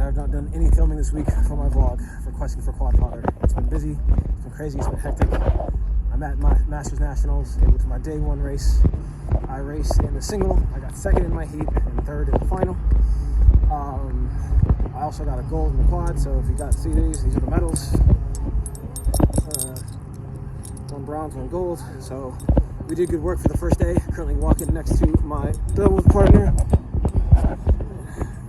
have not done any filming this week for my vlog for Questing for Quadfather. It's been busy, it's been crazy, it's been hectic. I'm at my Masters Nationals. It was my day one race. I raced in the single. I got second in my heat and third in the final. I also got a gold in the quad, so if you got to see these are the medals. One bronze, one gold. So we did good work for the first day. Currently walking next to my doubles partner.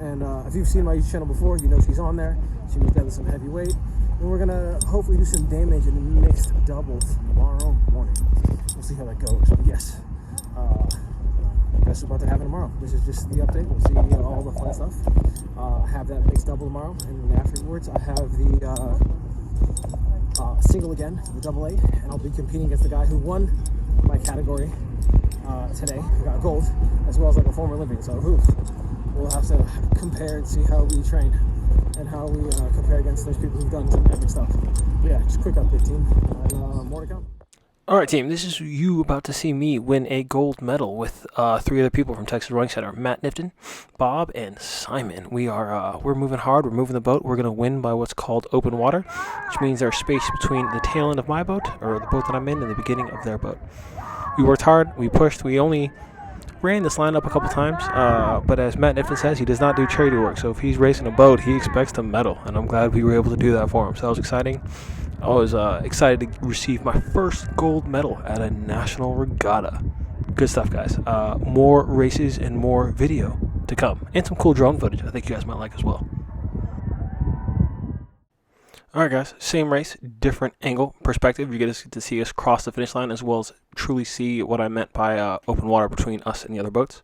And if you've seen my YouTube channel before, you know she's on there. She was down some heavy weight. And we're gonna hopefully do some damage in the mixed doubles tomorrow morning. We'll see how that goes. But yes, that's about to happen tomorrow. This is just the update. We'll see all the fun stuff. I have that mixed double tomorrow, and then afterwards I have the single again, the double A, and I'll be competing against the guy who won my category today, who got gold, as well as like a former Olympian. So we'll have to compare and see how we train and how we compare against those people who've done some epic stuff. But yeah, just a quick update, team, and more to come. All right, team, this is you about to see me win a gold medal with three other people from Texas Rowing Center, Matt Nifton, Bob, and Simon. We're moving hard. We're moving the boat. We're going to win by what's called open water, which means there's space between the tail end of my boat, or the boat that I'm in, and the beginning of their boat. We worked hard. We pushed. We only ran this line up a couple times, but as Matt Nifton says, he does not do charity work. So if he's racing a boat, he expects to medal, and I'm glad we were able to do that for him. So that was exciting. I was excited to receive my first gold medal at a national regatta. Good stuff, guys. More races and more video to come, and some cool drone footage I think you guys might like as well. All right, guys, same race, different angle, perspective. You get to see us cross the finish line, as well as truly see what I meant by open water between us and the other boats.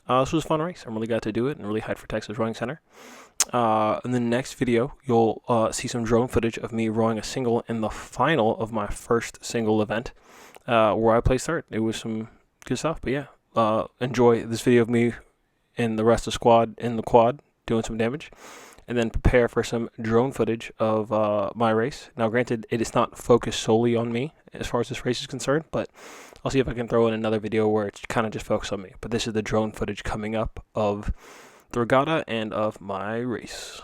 This was a fun race. I'm really glad to do it, and really hyped for Texas Rowing Center. In the next video, you'll see some drone footage of me rowing a single in the final of my first single event, where I placed third. It was some good stuff, but yeah, enjoy this video of me and the rest of the squad in the quad doing some damage. And then prepare for some drone footage of my race. Now, granted, it is not focused solely on me as far as this race is concerned, but I'll see if I can throw in another video where it's kind of just focused on me. But this is the drone footage coming up of the regatta and of my race.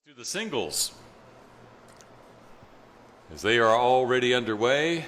To the singles, as they are already underway.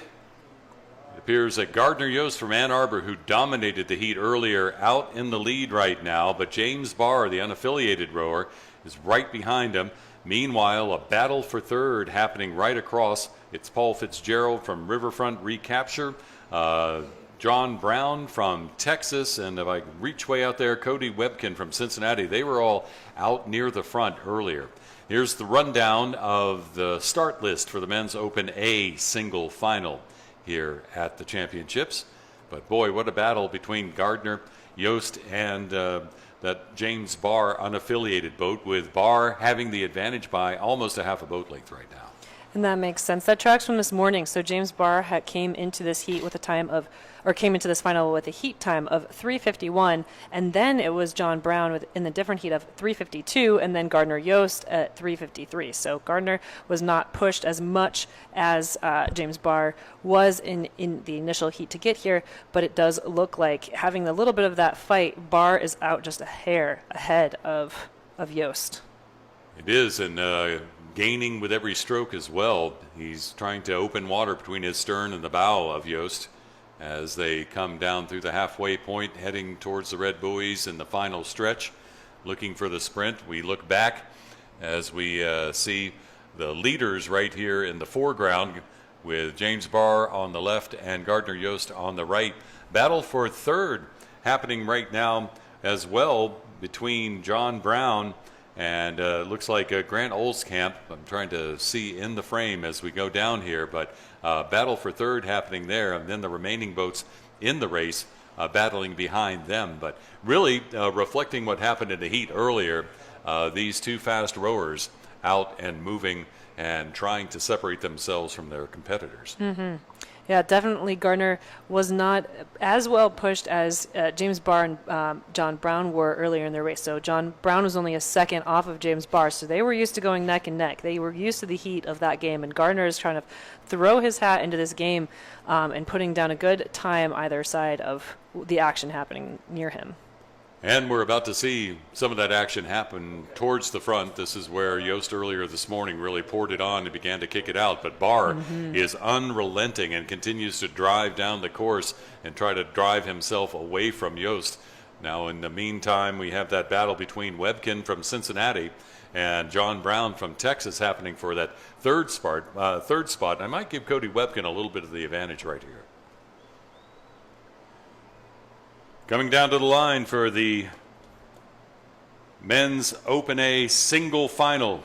It appears that Gardner Yost from Ann Arbor, who dominated the heat earlier, out in the lead right now, but James Barr, the unaffiliated rower, is right behind him. Meanwhile, a battle for third happening right across. It's Paul Fitzgerald from Riverfront Recapture, John Brown from Texas, and if I reach way out there, Cody Webkin from Cincinnati. They were all out near the front earlier. Here's the rundown of the start list for the men's Open A single final here at the championships. But boy, what a battle between Gardner, Yost, and that James Barr unaffiliated boat, with Barr having the advantage by almost a half a boat length right now. And that makes sense. That tracks from this morning. So James Barr came into this heat with a time of, or came into this final with a heat time of 3:51, and then it was John Brown in the different heat of 3:52, and then Gardner Yost at 3:53. So Gardner was not pushed as much as James Barr was in the initial heat to get here, but it does look like, having a little bit of that fight, Barr is out just a hair ahead of Yost. It is, and gaining with every stroke as well. He's trying to open water between his stern and the bow of Yost as they come down through the halfway point, heading towards the red buoys in the final stretch, looking for the sprint. We look back as we see the leaders right here in the foreground, with James Barr on the left and Gardner Yost on the right. Battle for third happening right now as well between John Brown and looks like Grant Olskamp. I'm trying to see in the frame as we go down here, but battle for third happening there, and then the remaining boats in the race battling behind them. But really reflecting what happened in the heat earlier, these two fast rowers out and moving and trying to separate themselves from their competitors. Mm-hmm. Yeah, definitely Gardner was not as well pushed as James Barr and John Brown were earlier in their race. So John Brown was only a second off of James Barr, so they were used to going neck and neck. They were used to the heat of that game, and Gardner is trying to throw his hat into this game and putting down a good time either side of the action happening near him. And we're about to see some of that action happen towards the front. This is where Yost earlier this morning really poured it on and began to kick it out. But Barr is unrelenting and continues to drive down the course and try to drive himself away from Yost. Now, in the meantime, we have that battle between Webkin from Cincinnati and John Brown from Texas happening for that third spot. And I might give Cody Webkin a little bit of the advantage right here. Coming down to the line for the men's Open A single final.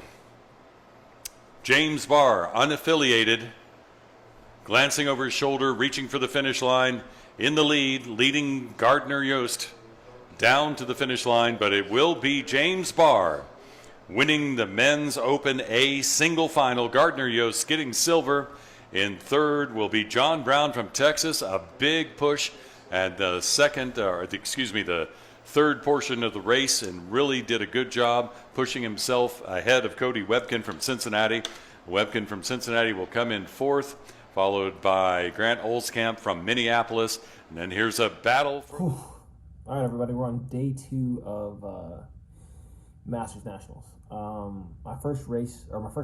James Barr, unaffiliated, glancing over his shoulder, reaching for the finish line, in the lead, leading Gardner Yost down to the finish line, but it will be James Barr winning the men's Open A single final. Gardner Yost getting silver. In third will be John Brown from Texas, a big push. And the third portion of the race, and really did a good job pushing himself ahead of Cody Webkin from Cincinnati. Webkin from Cincinnati will come in fourth, followed by Grant Olskamp from Minneapolis. And then here's a battle. All right, everybody, we're on day 2 of Masters Nationals. My first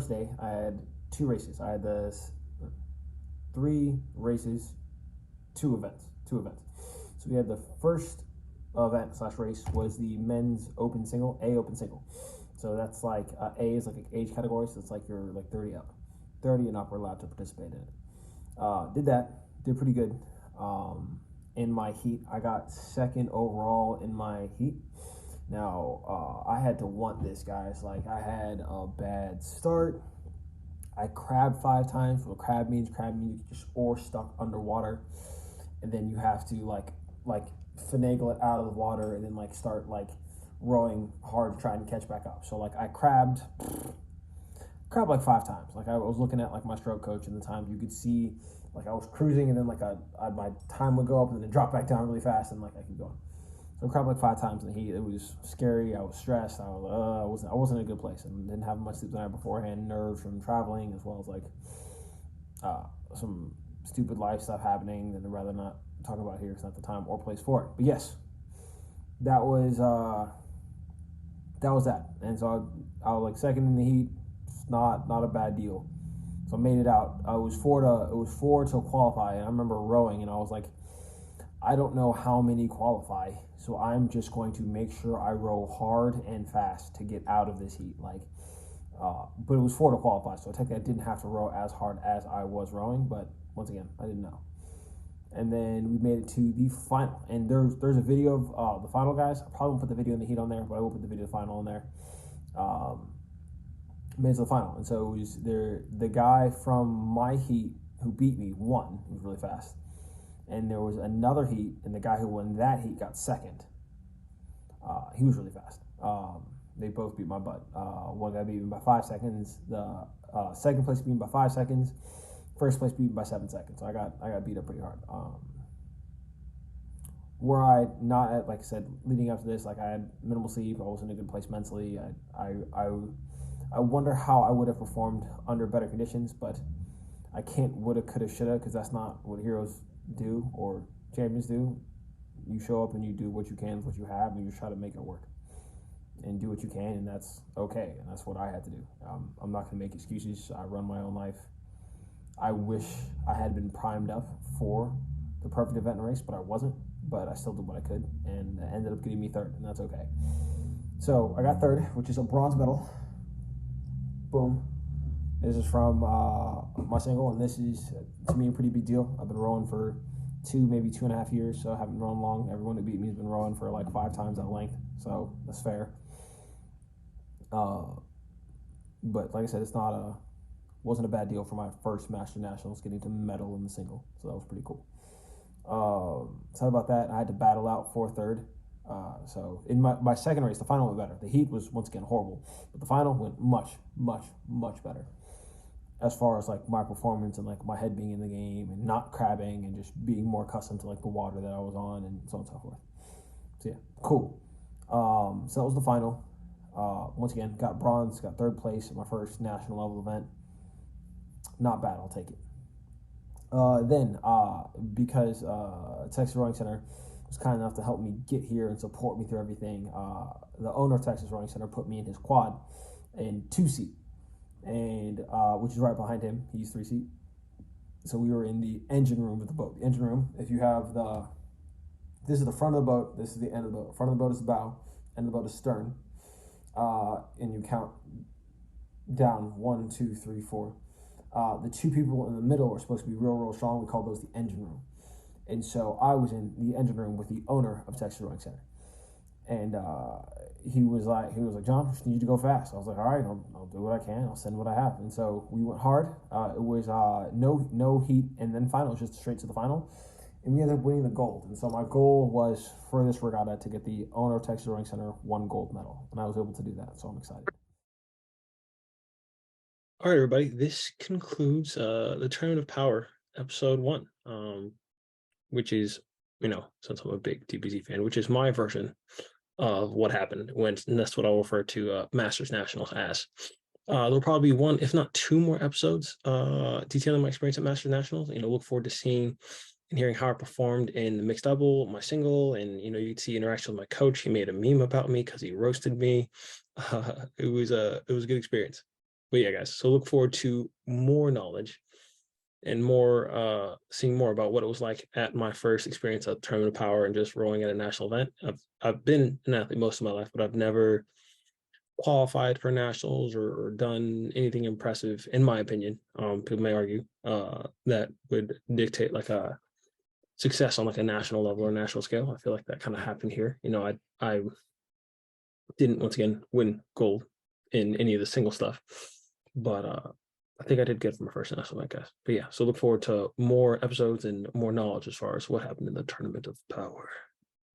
day, I had 2 races. I had the 3 races, 2 events. So we had the first event / race was the men's open single, A open single. So that's like A is like an age category, so it's like you're like 30 up. 30 and up are allowed to participate in it. Did pretty good. In my heat, I got second overall in my heat. Now, I had to want this, guys. Like, I had a bad start. I crabbed 5 times. What crab means you just or stuck underwater. And then you have to like finagle it out of the water and then like start like rowing hard to try and catch back up. So like I crabbed like 5 times. Like I was looking at like my stroke coach, and the times you could see like I was cruising, and then like my time would go up and then it dropped back down really fast, and like I keep going. So I crabbed like 5 times in the heat. It was scary. I was stressed. I wasn't in a good place, and didn't have much sleep the night beforehand. Nerves from traveling, as well as like some stupid life stuff happening that I'd rather not talk about here. It's not the time or place for it. But yes, that was that. And so I was like second in the heat. It's not a bad deal. So I made it out. It was four to qualify, and I remember rowing, and I was like, I don't know how many qualify, so I'm just going to make sure I row hard and fast to get out of this heat. But it was 4 to qualify, so technically I didn't have to row as hard as I was rowing, but once again, I didn't know. And then we made it to the final, and there's a video of the final, guys. I probably won't put the video in the heat on there, but I will put the video of the final on there. Made it to the final, and so it was the guy from my heat who beat me won. It was really fast. And there was another heat, and the guy who won that heat got second. He was really fast. They both beat my butt. One guy beat me by 5 seconds. The second place beat me by 5 seconds. First place beat me by 7 seconds. So I got beat up pretty hard. Were I not at, like I said, leading up to this, like I had minimal sleep. I wasn't in a good place mentally. I wonder how I would have performed under better conditions, but I can't woulda, coulda, shoulda, because that's not what heroes do or champions do. You show up and you do what you can with what you have, and you try to make it work and do what you can, and that's okay, and that's what I had to do. I'm not going to make excuses. I run my own life. I wish I had been primed up for the perfect event and race, but I wasn't, but I still did what I could, and it ended up getting me third, and that's okay. So I got third, which is a bronze medal. Boom. This is from my single, and this is, to me, a pretty big deal. I've been rowing for 2, maybe 2.5 years, so I haven't rowed long. Everyone who beat me has been rowing for like 5 times that length, so that's fair. But like I said, wasn't a bad deal for my first Master Nationals, getting to medal in the single, so that was pretty cool. So about that, I had to battle out for third. So in my second race, the final went better. The heat was once again horrible, but the final went much, much, much better. As far as like my performance and like my head being in the game and not crabbing and just being more accustomed to like the water that I was on and so on and so forth. So yeah, cool. So that was the final. Once again, got bronze, got third place at my first national level event. Not bad, I'll take it. Then, because Texas Rowing Center was kind enough to help me get here and support me through everything. The owner of Texas Rowing Center put me in his quad in 2-seat, and which is right behind him. He's 3-seat. So we were in the engine room of the boat. The engine room, if you have this is the front of the boat, this is the end of the boat. Front of the boat is the bow, end of the boat is stern. And you count down 1, 2, 3, 4. The two people in the middle are supposed to be real strong. We call those the engine room. And so I was in the engine room with the owner of Texas Rowing Center. And he was like, John, I just need you to go fast. I was like, all right, I'll do what I can. I'll send what I have. And so we went hard. It was no heat, and then final, just straight to the final. And we ended up winning the gold. And so my goal was for this regatta to get the owner of Texas Rowing Center 1 gold medal. And I was able to do that. So I'm excited. All right, everybody. This concludes the Tournament of Power, episode 1, which is, since I'm a big TPC fan, which is my version of what happened when, and that's what I'll refer to Masters Nationals as. There'll probably be 1, if not 2 more episodes detailing my experience at Masters Nationals. Look forward to seeing and hearing how I performed in the mixed double, my single, and you'd see interaction with my coach. He made a meme about me because he roasted me. It was a good experience. But yeah, guys, so look forward to more knowledge and more seeing more about what it was like at my first experience at Tournament of Power and just rowing at a national event. I've been an athlete most of my life, but I've never qualified for nationals or done anything impressive, in my opinion. People may argue that would dictate like a success on like a national level or national scale. I feel like that kind of happened here. I didn't, once again, win gold in any of the single stuff, but I think I did good for my first national event, guys. But yeah, so look forward to more episodes and more knowledge as far as what happened in the Tournament of Power.